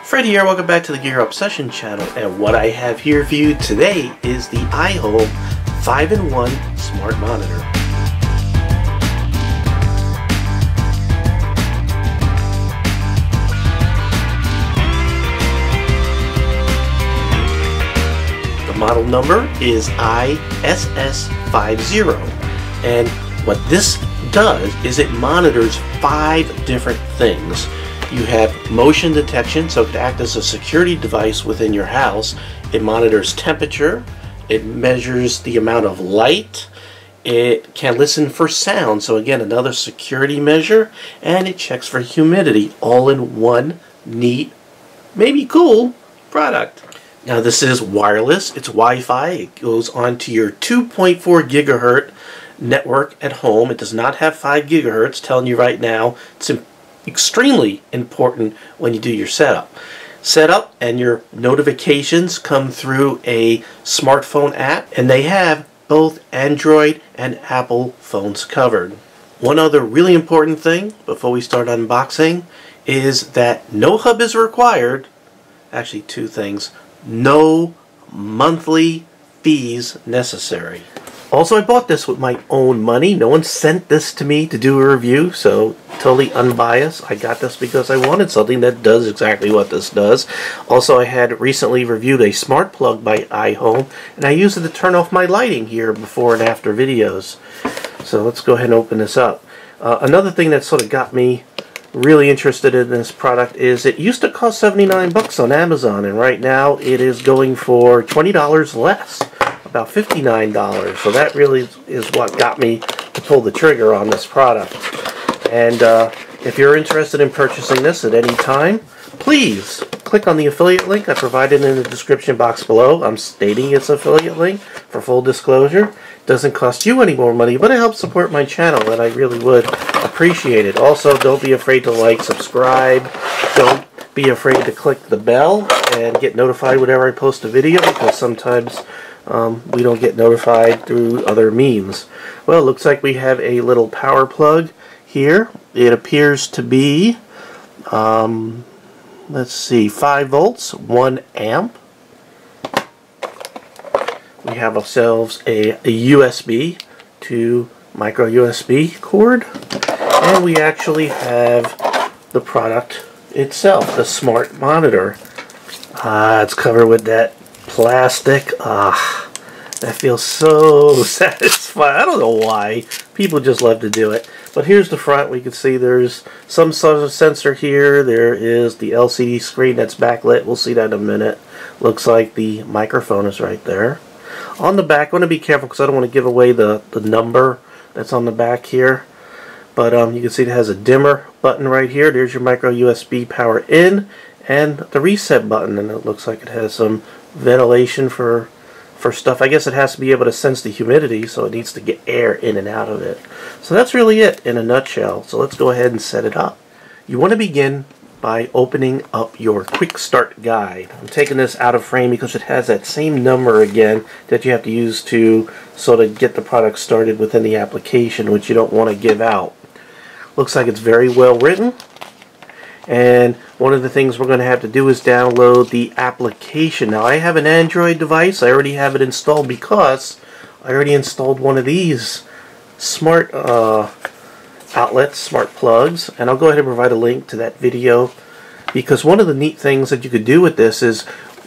Fred here, welcome back to the Gear Obsession channel, and what I have here for you today is the iHome 5-in-1 Smart Monitor. The model number is iSS50, and what this does is it monitors 5 different things. You have motion detection, so it can act as a security device within your house. It monitors temperature, it measures the amount of light, it can listen for sound, so again another security measure, and it checks for humidity, all in one neat, maybe cool product. Now this is wireless, it's Wi-Fi, it goes onto your 2.4 gigahertz network at home. It does not have 5 gigahertz, telling you right now. It's extremely important when you do your setup. And your notifications come through a smartphone app, and they have both Android and Apple phones covered. One other really important thing before we start unboxing is that no hub is required. Actually, 2 things. No monthly fees necessary. Also, I bought this with my own money. No one sent this to me to do a review, so totally unbiased. I got this because I wanted something that does exactly what this does. Also, I had recently reviewed a smart plug by iHome, and I use it to turn off my lighting here before and after videos. So let's go ahead and open this up. Another thing that sort of got me really interested in this product is it used to cost 79 bucks on Amazon, and right now it is going for $20 less. About $59, so that really is what got me to pull the trigger on this product. And if you're interested in purchasing this at any time, please click on the affiliate link I provided in the description box below. I'm stating it's an affiliate link for full disclosure. It doesn't cost you any more money, but it helps support my channel, and I really would appreciate it. Also, don't be afraid to like, subscribe. Don't be afraid to click the bell and get notified whenever I post a video, because sometimes we don't get notified through other means. Well, it looks like we have a little power plug here. It appears to be, let's see, 5 volts, 1 amp. We have ourselves a USB to micro USB cord, and we actually have the product itself, the smart monitor. It's covered with that plastic. That feels so satisfying. I don't know why. People just love to do it. But here's the front. We can see there's some sort of sensor here. There is the LCD screen that's backlit. We'll see that in a minute. Looks like the microphone is right there. On the back, I want to be careful because I don't want to give away the number that's on the back here. But you can see it has a dimmer button right here. There's your micro USB power in, and the reset button. And it looks like it has some ventilation for stuff. I guess it has to be able to sense the humidity, so it needs to get air in and out of it. So that's really it in a nutshell. So let's go ahead and set it up. You want to begin by opening up your quick start guide. I'm taking this out of frame because it has that same number again that you have to use to sort of get the product started within the application, which you don't want to give out. Looks like it's very well written. And one of the things we're going to have to do is download the application. Now, I have an Android device. I already have it installed because I already installed one of these smart outlets, smart plugs. And I'll go ahead and provide a link to that video, because one of the neat things that you could do with this is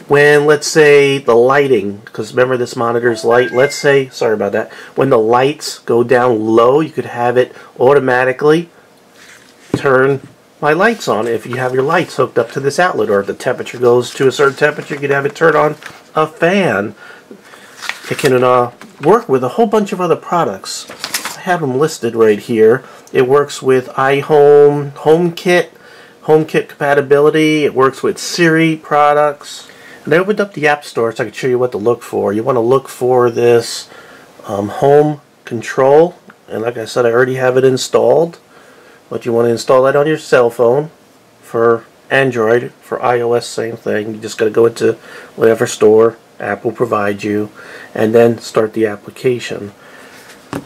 when, let's say, the lighting, because remember this monitor's light, let's say, sorry about that, when the lights go down low, you could have it automatically turn my lights on if you have your lights hooked up to this outlet, or if the temperature goes to a certain temperature, you could have it turn on a fan. It can work with a whole bunch of other products. I have them listed right here. It works with iHome, HomeKit Compatibility. It works with Siri products. And I opened up the App Store so I could show you what to look for. You want to look for this home control, and like I said, I already have it installed. But you want to install that on your cell phone. For Android, for iOS, same thing. You just got to go into whatever store Apple provides you, and then start the application.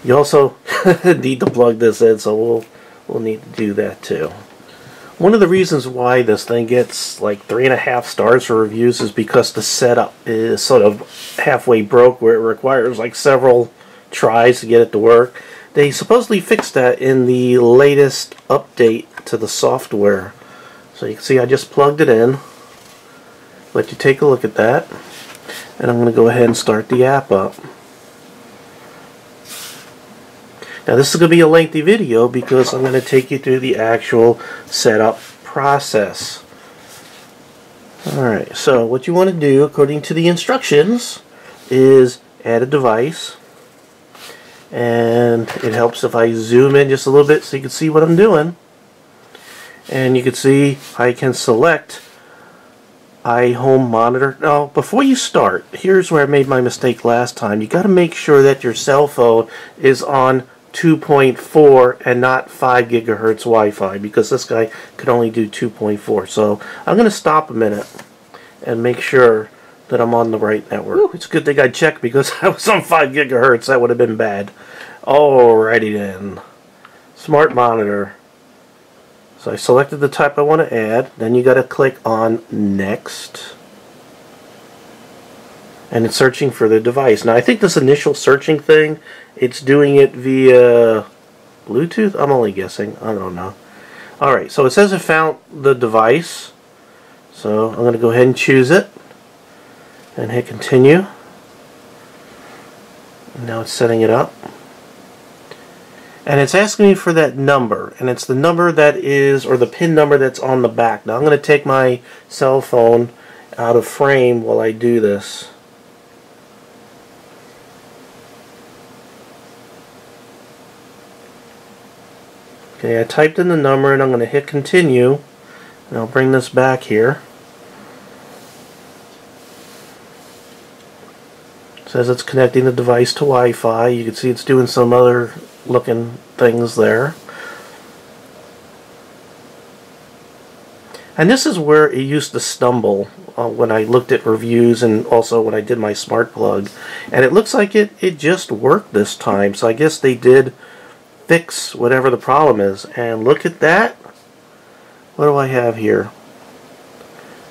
You also need to plug this in, so we'll need to do that too. One of the reasons why this thing gets like 3.5 stars for reviews is because the setup is sort of halfway broke, where it requires like several tries to get it to work. They supposedly fixed that in the latest update to the software. So you can see I just plugged it in. Let you take a look at that. And I'm going to go ahead and start the app up. Now this is going to be a lengthy video because I'm going to take you through the actual setup process. Alright, so what you want to do according to the instructions is add a device. And it helps if I zoom in just a little bit so you can see what I'm doing. And you can see I can select iHome monitor. Now, before you start, here's where I made my mistake last time. You got to make sure that your cell phone is on 2.4 and not 5 gigahertz Wi-Fi, because this guy could only do 2.4. So I'm going to stop a minute and make sure that I'm on the right network. Ooh, it's a good thing I checked, because I was on 5 gigahertz. That would have been bad. Alrighty then. Smart monitor. So I selected the type I want to add. Then you got to click on Next. And it's searching for the device. Now I think this initial searching thing, it's doing it via Bluetooth? I'm only guessing. I don't know. Alright, so it says it found the device. So I'm going to go ahead and choose it. And hit continue. And now it's setting it up. And it's asking me for that number. And it's the number that is, or the PIN number that's on the back. Now I'm going to take my cell phone out of frame while I do this. Okay, I typed in the number and I'm going to hit continue, and I'll bring this back here. It says it's connecting the device to Wi-Fi. You can see it's doing some other looking things there. And this is where it used to stumble when I looked at reviews, and also when I did my smart plug. And it looks like it just worked this time. So I guess they did fix whatever the problem is. And look at that. What do I have here?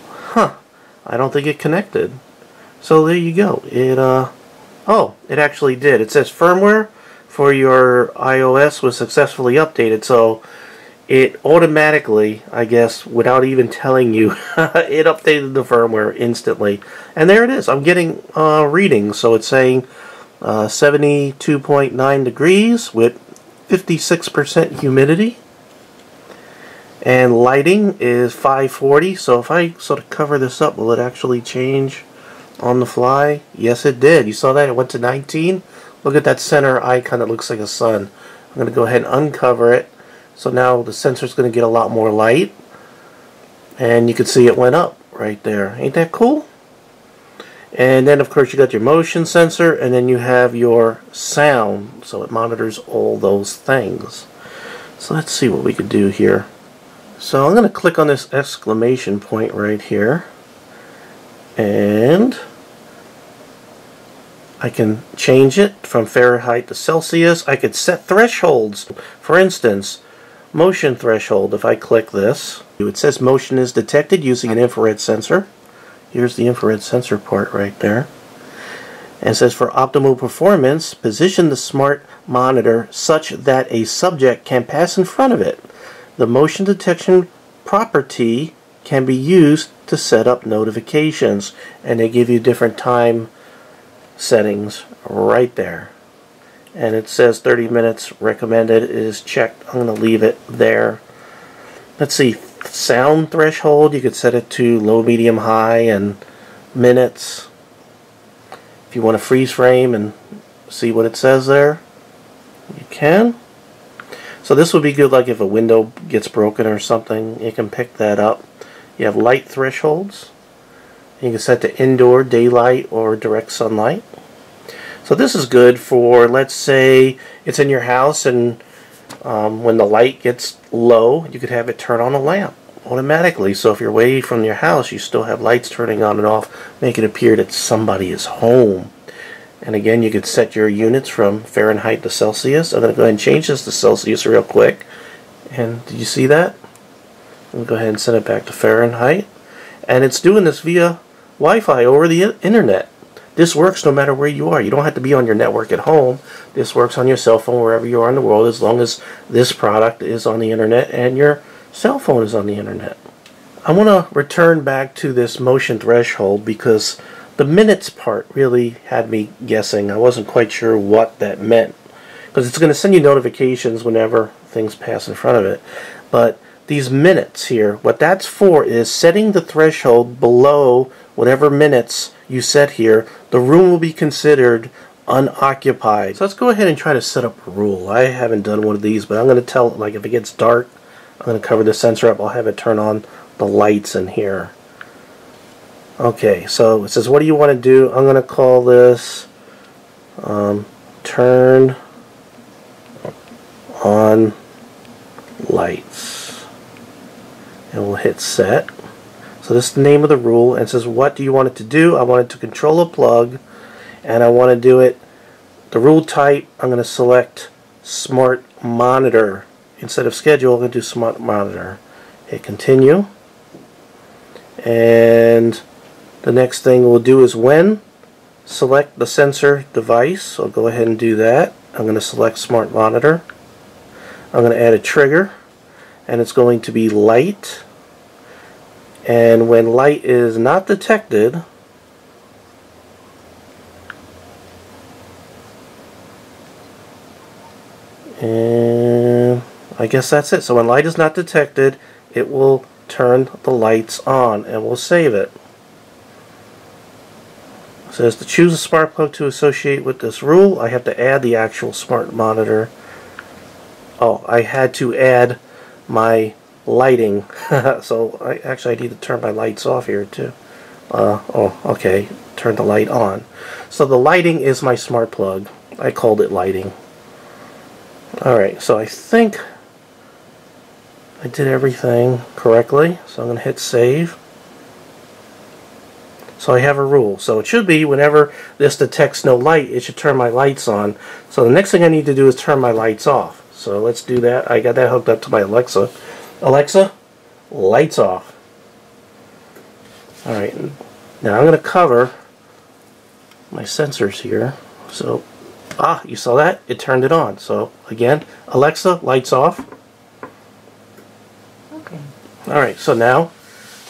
Huh. I don't think it connected. So there you go. It actually did. It says firmware for your iOS was successfully updated. So it automatically, I guess, without even telling you, it updated the firmware instantly. And there it is. I'm getting readings. So it's saying 72.9 degrees with 56% humidity, and lighting is 540. So if I sort of cover this up, will it actually change on the fly? Yes, it did. You saw that? It went to 19. Look at that center icon. It looks like a sun. I'm going to go ahead and uncover it. So now the sensor's going to get a lot more light, and you can see it went up right there. Ain't that cool? And then of course you got your motion sensor, and then you have your sound, so it monitors all those things. So let's see what we could do here. So I'm going to click on this exclamation point right here, and I can change it from Fahrenheit to Celsius. I could set thresholds. For instance, motion threshold. If I click this, it says motion is detected using an infrared sensor. Here's the infrared sensor part right there. And it says for optimal performance, position the smart monitor such that a subject can pass in front of it. The motion detection property can be used to set up notifications. And they give you different time settings right there. And it says 30 minutes recommended is checked. I'm going to leave it there. Let's see. Sound threshold, you could set it to low, medium, high, and minutes. If you want to freeze frame and see what it says there, you can. So this would be good, like if a window gets broken or something, it can pick that up. You have light thresholds. You can set to indoor, daylight, or direct sunlight. So this is good for, let's say it's in your house, and when the light gets low, you could have it turn on a lamp automatically. So if you're away from your house, you still have lights turning on and off, make it appear that somebody is home. And again, you could set your units from Fahrenheit to Celsius. I'm going to go ahead and change this to Celsius real quick. And did you see that? We'll go ahead and set it back to Fahrenheit. And it's doing this via Wi-Fi over the internet. This works no matter where you are. You don't have to be on your network at home. This works on your cell phone wherever you are in the world, as long as this product is on the internet and your cell phone is on the internet. I want to return back to this motion threshold because the minutes part really had me guessing. I wasn't quite sure what that meant, because it's going to send you notifications whenever things pass in front of it. But these minutes here, what that's for is setting the threshold below whatever minutes you set here. The room will be considered unoccupied. So let's go ahead and try to set up a rule. I haven't done one of these, but I'm going to tell, like, if it gets dark, I'm going to cover the sensor up. I'll have it turn on the lights in here. Okay, so it says, what do you want to do? I'm going to call this turn on lights. And we'll hit set. So this is the name of the rule, and it says, what do you want it to do? I want it to control a plug, and I want to do it, the rule type, I'm going to select smart monitor. Instead of schedule, I'm going to do smart monitor. Hit continue. And the next thing we'll do is when, select the sensor device. So I'll go ahead and do that. I'm going to select smart monitor. I'm going to add a trigger, and it's going to be light. And when light is not detected, and I guess that's it. So when light is not detected, it will turn the lights on, and we'll save it. It says to choose a smart plug to associate with this rule, I have to add the actual smart monitor. Oh, I had to add my lighting. So I need to turn my lights off here too. Oh, okay. Turn the light on. So the lighting is my smart plug. I called it lighting. Alright, so I think I did everything correctly. So I'm going to hit save. So I have a rule. So it should be whenever this detects no light, it should turn my lights on. So the next thing I need to do is turn my lights off. So let's do that. I got that hooked up to my Alexa. Alexa, lights off. Alright, now I'm going to cover my sensors here. So, you saw that? It turned it on. So again, Alexa, lights off. Okay. Alright, so now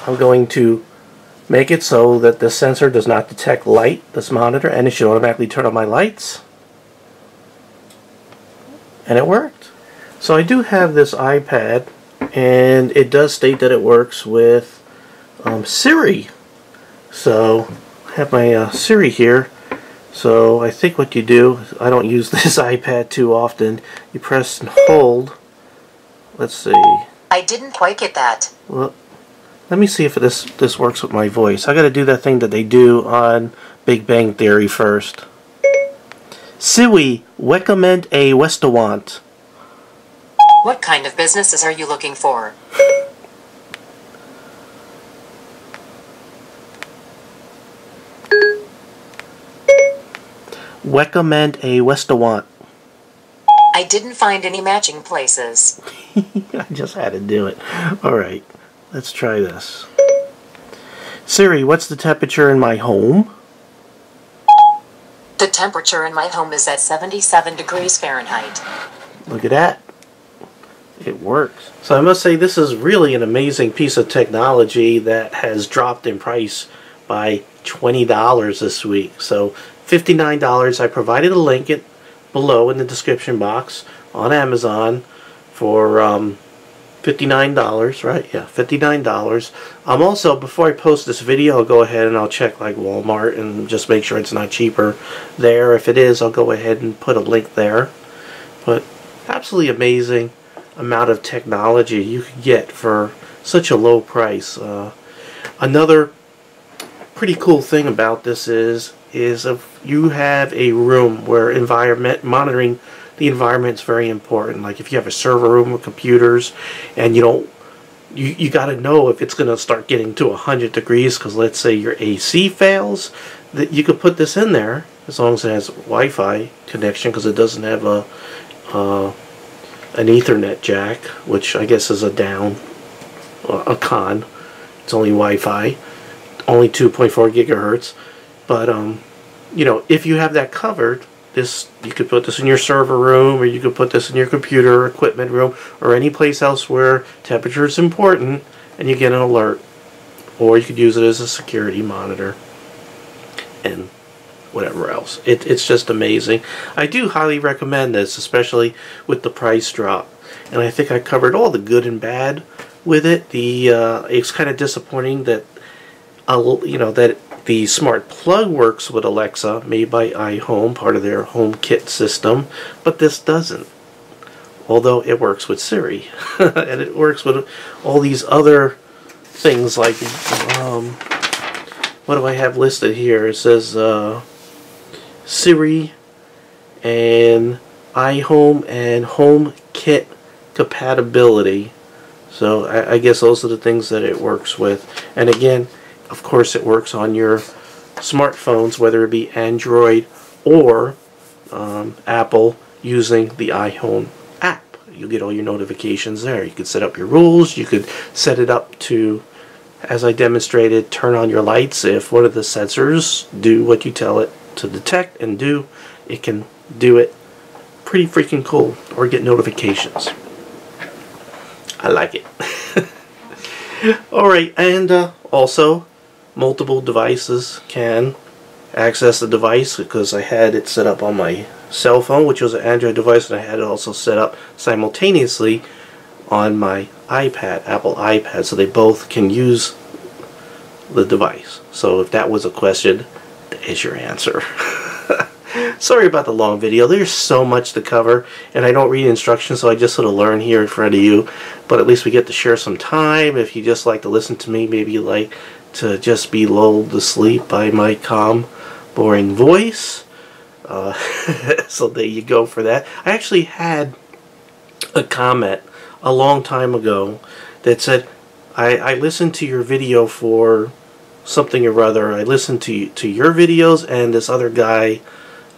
I'm going to make it so that the sensor does not detect light, this monitor, and it should automatically turn on my lights. And it worked. So I do have this iPad, and it does state that it works with Siri. So I have my Siri here. So I think what you do, I don't use this iPad too often, you press and hold. Let's see. I didn't quite get that. Well, let me see if this works with my voice. I got to do that thing that they do on Big Bang Theory first. Siri, recommend a restaurant. What kind of businesses are you looking for? Recommend a restaurant. I didn't find any matching places. I just had to do it. Alright, let's try this. Siri, what's the temperature in my home? The temperature in my home is at 77 degrees Fahrenheit. Look at that. It works. So I must say this is really an amazing piece of technology that has dropped in price by $20 this week. So $59. I provided a link below in the description box on Amazon for $59, right? Yeah, $59. Also, before I post this video, I'll go ahead and I'll check like Walmart and just make sure it's not cheaper there. If it is, I'll go ahead and put a link there. But absolutely amazing amount of technology you can get for such a low price. Another pretty cool thing about this is if you have a room where monitoring the environment is very important. Like if you have a server room with computers and you got to know if it's going to start getting to 100 degrees, because let's say your AC fails, that you could put this in there as long as it has Wi-Fi connection, because it doesn't have an Ethernet jack, which I guess is a down. a con. It's only Wi-Fi, only 2.4 gigahertz. But you know, if you have that covered, this, you could put this in your server room, or you could put this in your computer equipment room, or any place else where temperature is important, and you get an alert. Or you could use it as a security monitor and whatever else. It's just amazing. I do highly recommend this, especially with the price drop. And I think I covered all the good and bad with it. It's kind of disappointing that you know, that the smart plug works with Alexa, made by iHome, part of their HomeKit system, but this doesn't. Although it works with Siri, and it works with all these other things like, what do I have listed here? It says Siri and iHome and HomeKit Compatibility. So I guess those are the things that it works with. And again, of course, it works on your smartphones, whether it be Android or Apple, using the iHome app. You get all your notifications there. You could set up your rules. You could set it up to, as I demonstrated, turn on your lights. If one of the sensors do what you tell it to detect and do, it can do it. Pretty freaking cool. Or get notifications. I like it. Alright, and also, multiple devices can access the device, because I had it set up on my cell phone, which was an Android device, and I had it also set up simultaneously on my iPad, Apple iPad, so they both can use the device. So if that was a question, that is your answer. Sorry about the long video. There's so much to cover, and I don't read instructions, so I just sort of learn here in front of you. But at least we get to share some time. If you just like to listen to me, maybe you like to just be lulled to sleep by my calm, boring voice. So there you go for that. I actually had a comment a long time ago that said, I listened to your video for something or other. I listened to your videos and this other guy,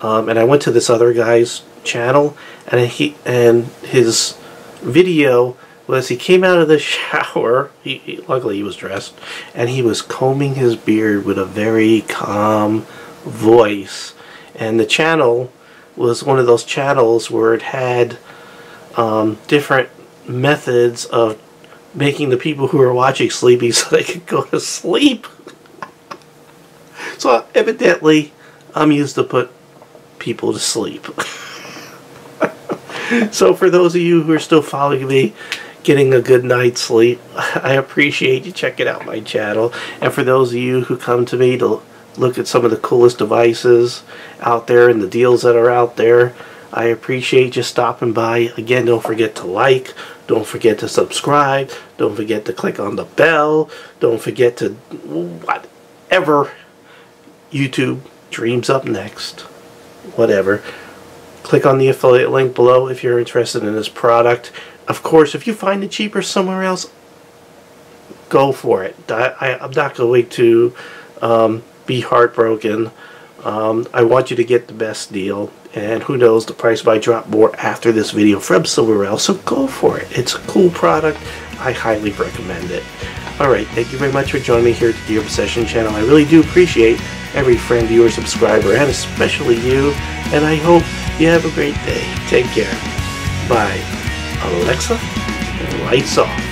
and I went to this other guy's channel, and his video was, he came out of the shower, luckily he was dressed, and he was combing his beard with a very calm voice. And the channel was one of those channels where it had different methods of making the people who were watching sleepy so they could go to sleep. So evidently I'm used to put people to sleep. So for those of you who are still following me, getting a good night's sleep, I appreciate you checking out my channel. And for those of you who come to me to look at some of the coolest devices out there and the deals that are out there, I appreciate you stopping by. Again, don't forget to like, don't forget to subscribe, don't forget to click on the bell, don't forget to whatever YouTube dreams up next, whatever. Click on the affiliate link below if you're interested in this product. Of course, if you find it cheaper somewhere else, go for it. I'm not going to be heartbroken. I want you to get the best deal, and who knows, the price might drop more after this video from somewhere else, so go for it. It's a cool product. I highly recommend it. Alright, thank you very much for joining me here at the Gear Obsession channel. I really do appreciate every friend, viewer, subscriber, and especially you, and I hope you have a great day. Take care. Bye. Alexa, lights off.